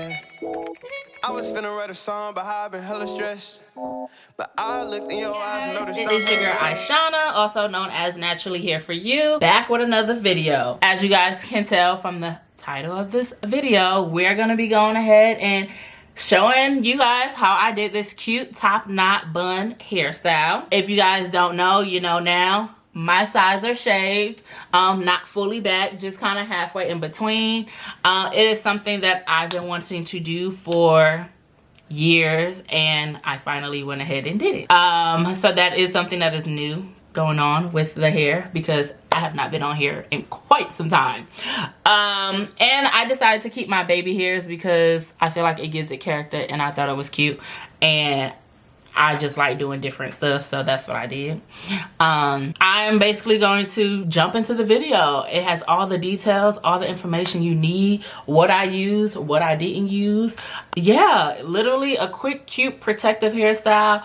yeah. I was finna write a song, but how I've been hella stressed. But I looked in your eyes and noticed. It is your girl Ishana, also known as Naturally Hair For You, back with another video. As you guys can tell from the title of this video, we're gonna be going ahead and showing you guys how I did this cute top knot bun hairstyle. If you guys don't know, you know now. My sides are shaved, not fully back, just kind of halfway in between. It is something that I've been wanting to do for years, and I finally went ahead and did it. So that is something that is new going on with the hair, because I have not been on here in quite some time. And I decided to keep my baby hairs because I feel like it gives it character, and I thought it was cute, and I just like doing different stuff, so that's what I did. I am basically going to jump into the video. It has all the details, all the information you need, what I used, what I didn't use. Yeah, literally a quick, cute, protective hairstyle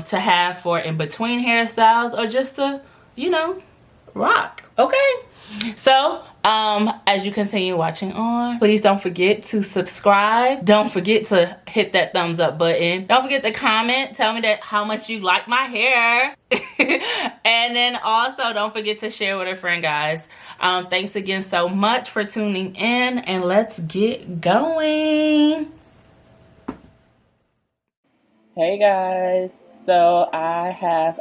to have for in between hairstyles, or just to, you know, rock. Okay, so as you continue watching on, please don't forget to subscribe. Don't forget to hit that thumbs up button. Don't forget to comment, tell me that how much you like my hair. And then also don't forget to share with a friend, guys. Thanks again so much for tuning in, and let's get going. Hey guys, so I have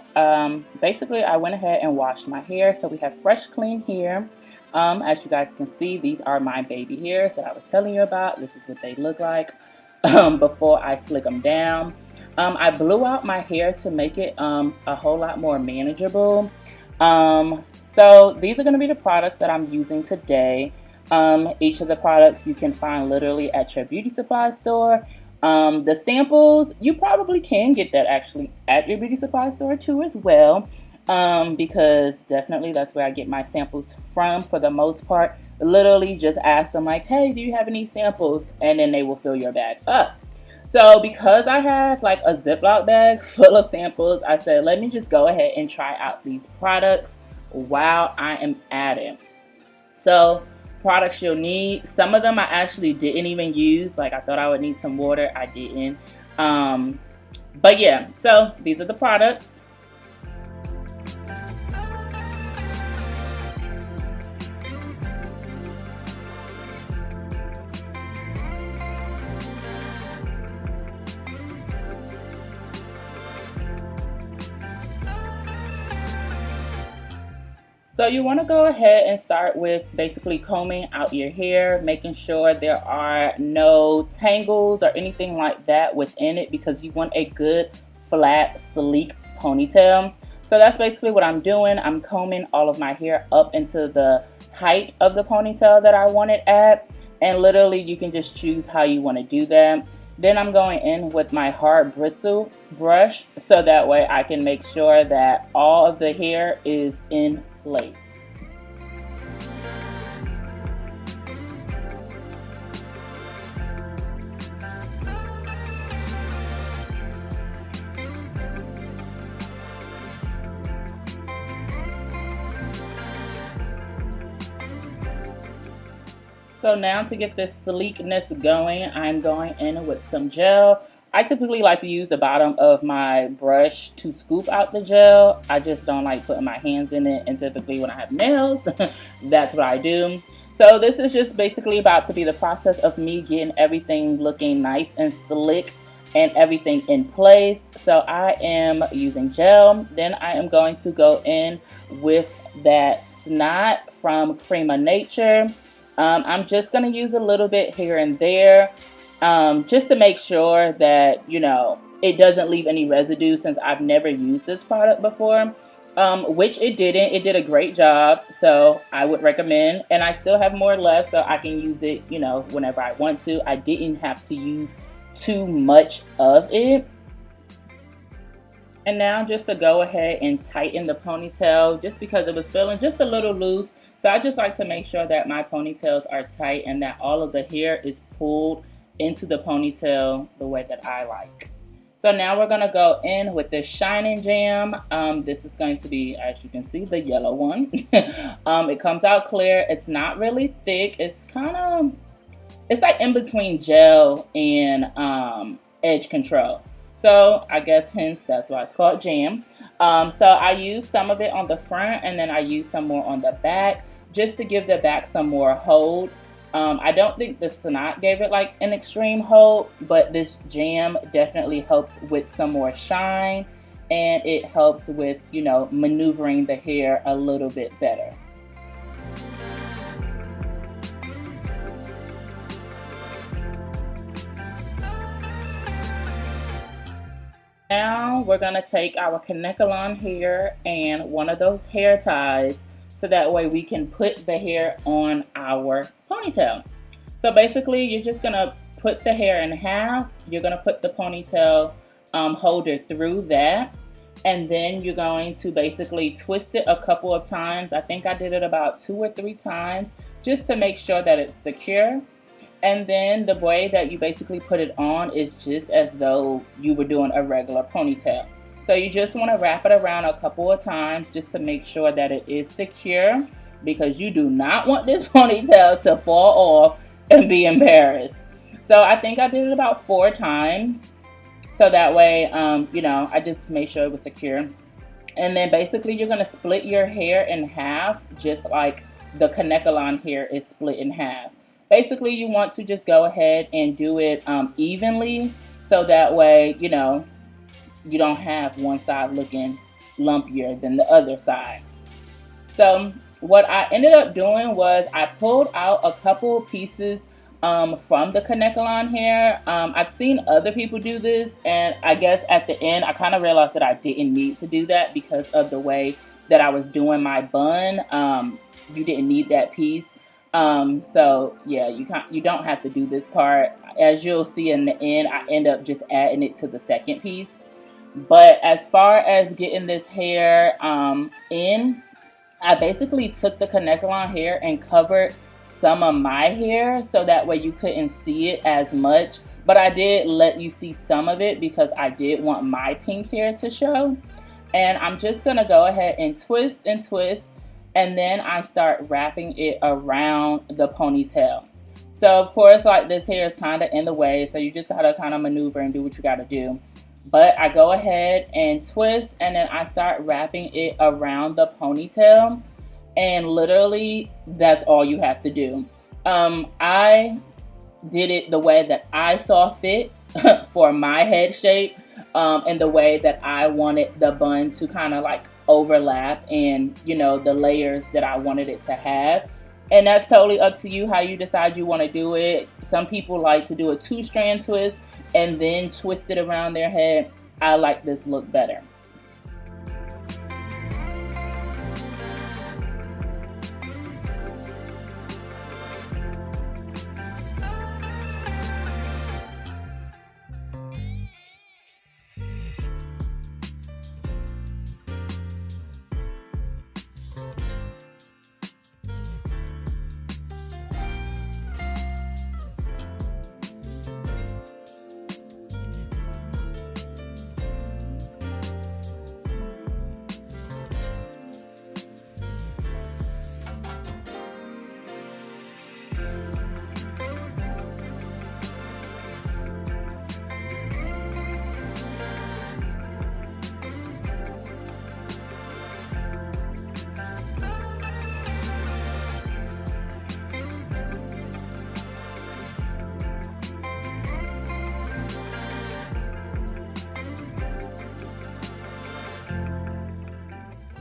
basically I went ahead and washed my hair, so we have fresh clean hair. As you guys can see, these are my baby hairs that I was telling you about. This is what they look like before I slick them down. I blew out my hair to make it a whole lot more manageable. So these are going to be the products that I'm using today. Each of the products you can find literally at your beauty supply store. The samples, you probably can get that actually at your beauty supply store too as well. Because definitely that's where I get my samples from for the most part. Literally just ask them like, hey, do you have any samples? And then they will fill your bag up. So because I have like a Ziploc bag full of samples, I said, let me just go ahead and try out these products while I am at it. So products you'll need, some of them I actually didn't even use. Like I thought I would need some water, I didn't. But yeah, so these are the products. So you want to go ahead and start with basically combing out your hair, making sure there are no tangles or anything like that within it, because you want a good, flat, sleek ponytail. So that's basically what I'm doing. I'm combing all of my hair up into the height of the ponytail that I want it at. And literally you can just choose how you want to do that. Then I'm going in with my hard bristle brush, so that way I can make sure that all of the hair is in place. So now to get this sleekness going, I'm going in with some gel. I typically like to use the bottom of my brush to scoop out the gel. I just don't like putting my hands in it, and typically when I have nails, that's what I do. So this is just basically about to be the process of me getting everything looking nice and slick and everything in place. So I am using gel. Then I am going to go in with that snot from Cream of Nature. I'm just going to use a little bit here and there, just to make sure that, you know, it doesn't leave any residue, since I've never used this product before, which it didn't. It did a great job, so I would recommend. And I still have more left, so I can use it, you know, whenever I want to. I didn't have to use too much of it. And now just to go ahead and tighten the ponytail, just because it was feeling just a little loose. So I just like to make sure that my ponytails are tight and that all of the hair is pulled into the ponytail the way that I like. So now we're going to go in with this Shining Jam. This is going to be, as you can see, the yellow one. It comes out clear. It's not really thick. It's kind of, it's like in between gel and edge control. So I guess hence that's why it's called jam. So I use some of it on the front, and then I use some more on the back just to give the back some more hold. I don't think the snot gave it like an extreme hold, but this jam definitely helps with some more shine, and it helps with, you know, maneuvering the hair a little bit better. Now we're gonna take our Kanekalon hair and one of those hair ties so that way we can put the hair on our ponytail. So basically you're just gonna put the hair in half, you're gonna put the ponytail holder through that, and then you're going to basically twist it a couple of times. I think I did it about 2 or 3 times just to make sure that it's secure. And then the way that you basically put it on is just as though you were doing a regular ponytail. So you just want to wrap it around a couple of times just to make sure that it is secure, because you do not want this ponytail to fall off and be embarrassed. So I think I did it about 4 times. So that way, you know, I just made sure it was secure. And then basically you're going to split your hair in half, just like the Kanekalon hair is split in half. Basically, you want to just go ahead and do it evenly, so that way, you know, you don't have one side looking lumpier than the other side. So what I ended up doing was I pulled out a couple pieces from the Kanekalon hair. I've seen other people do this, and I guess at the end I kind of realized that I didn't need to do that because of the way that I was doing my bun. You didn't need that piece. So yeah, you don't have to do this part. As you'll see in the end, I end up just adding it to the second piece. But as far as getting this hair in, I basically took the Kanekalon hair and covered some of my hair so that way you couldn't see it as much. But I did let you see some of it because I did want my pink hair to show. And I'm just gonna go ahead and twist and twist. And then I start wrapping it around the ponytail. So of course, like, this hair is kind of in the way, so you just gotta kind of maneuver and do what you gotta do. But I go ahead and twist, and then I start wrapping it around the ponytail. And literally, that's all you have to do. I did it the way that I saw fit for my head shape, and the way that I wanted the bun to kind of like overlap, and you know, the layers that I wanted it to have. And that's totally up to you how you decide you want to do it. Some people like to do a 2-strand twist and then twist it around their head. I like this look better.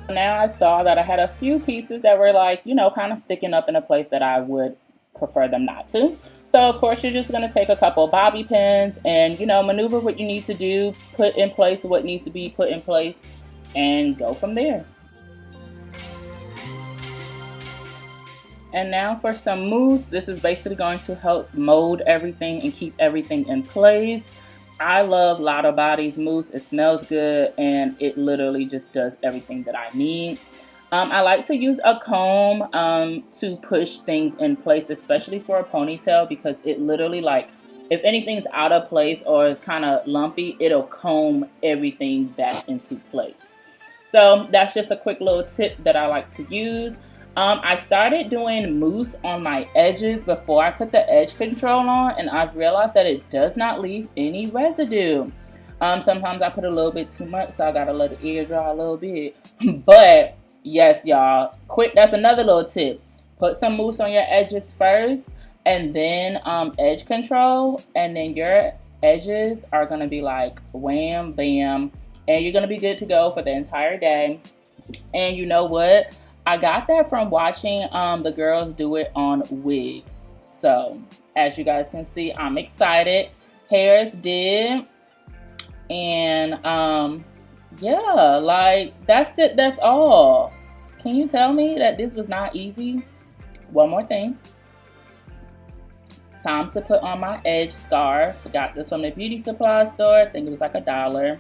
Now I saw that I had a few pieces that were like, you know, kind of sticking up in a place that I would prefer them not to. So of course you're just going to take a couple bobby pins and, you know, maneuver what you need to do, put in place what needs to be put in place, and go from there. And now for some mousse. This is basically going to help mold everything and keep everything in place. I love Lotta Body's mousse. It smells good and it literally just does everything that I need. I like to use a comb to push things in place, especially for a ponytail, because it literally, like, if anything's out of place or is kind of lumpy, it'll comb everything back into place. So that's just a quick little tip that I like to use. I started doing mousse on my edges before I put the edge control on, and I've realized that it does not leave any residue. Sometimes I put a little bit too much, so I gotta let the air dry a little bit. But yes, y'all, that's another little tip. Put some mousse on your edges first, and then edge control, and then your edges are gonna be like wham bam, and you're gonna be good to go for the entire day. And you know what? I got that from watching the girls do it on wigs. So as you guys can see, I'm excited. Hair is did. And yeah, like that's it. That's all. Can you tell me that this was not easy? One more thing. Time to put on my edge scarf. Got this from the beauty supply store. I think it was like $1.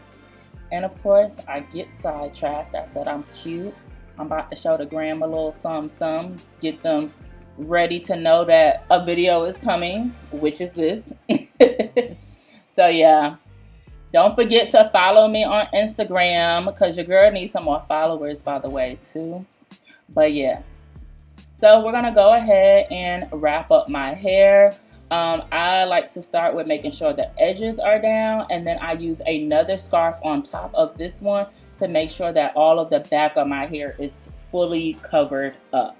And of course, I get sidetracked. I said I'm cute. I'm about to show the gram a little something, get them ready to know that a video is coming, which is this. So yeah, don't forget to follow me on Instagram, because your girl needs some more followers, by the way, too. But yeah, so we're gonna go ahead and wrap up my hair. I like to start with making sure the edges are down, and then I use another scarf on top of this one to make sure that all of the back of my hair is fully covered up.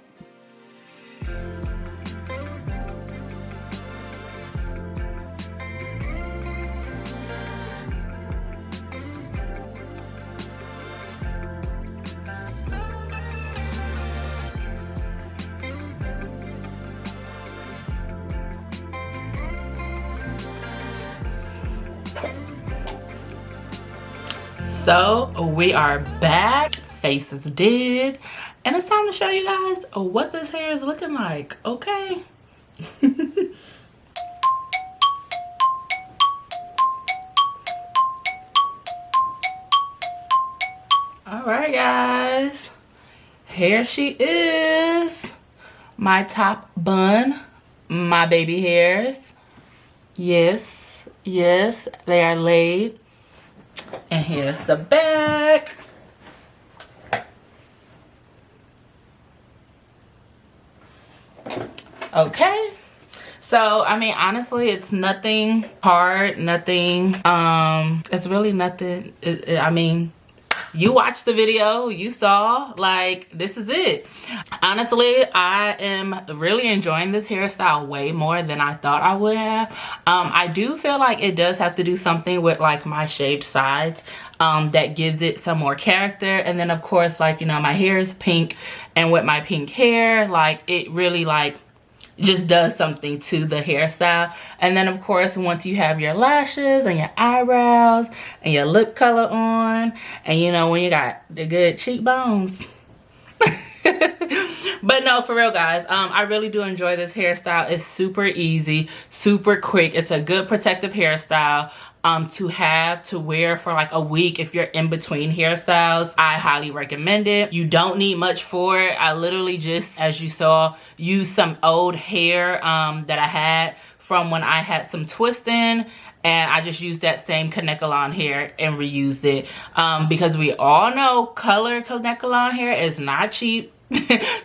So we are back, faces did, and it's time to show you guys what this hair is looking like, okay? All right, guys, here she is, my top bun, my baby hairs. Yes, yes, they are laid. And here's the back. Okay. So, I mean, honestly, it's nothing hard, nothing, it's really nothing. I mean, you watched the video, you saw, like, this is it. Honestly, I am really enjoying this hairstyle way more than I thought I would have. I do feel like it does have to do something with like my shaved sides that gives it some more character. And then of course, like, you know, my hair is pink, and with my pink hair, like, it really like just does something to the hairstyle. And then of course, once you have your lashes and your eyebrows and your lip color on, and you know, when you got the good cheekbones. But no, for real, guys, I really do enjoy this hairstyle. It's super easy, super quick. It's a good protective hairstyle to have to wear for like a week if you're in between hairstyles. I highly recommend it. You don't need much for it. I literally just, as you saw, used some old hair that I had from when I had some twisting, and I just used that same Kanekalon hair and reused it because we all know color Kanekalon hair is not cheap.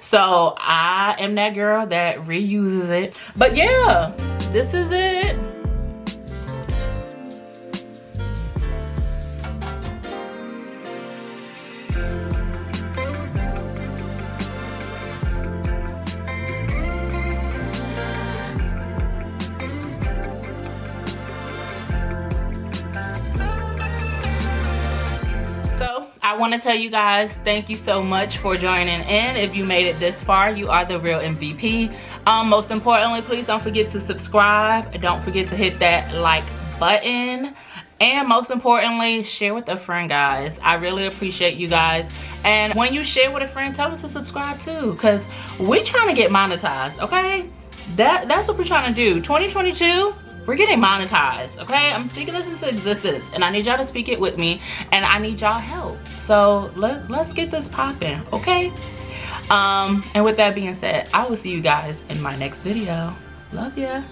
So I am that girl that reuses it. But yeah, this is it. I want to tell you guys, thank you so much for joining in. If you made it this far, you are the real MVP. Most importantly, please don't forget to subscribe. Don't forget to hit that like button. And most importantly, share with a friend, guys. I really appreciate you guys. And when you share with a friend, tell them to subscribe too, because we're trying to get monetized, okay? That's what we're trying to do. 2022. We're getting monetized, okay? I'm speaking this into existence, and I need y'all to speak it with me, and I need y'all help. So let's get this popping, okay? And with that being said, I will see you guys in my next video. Love ya.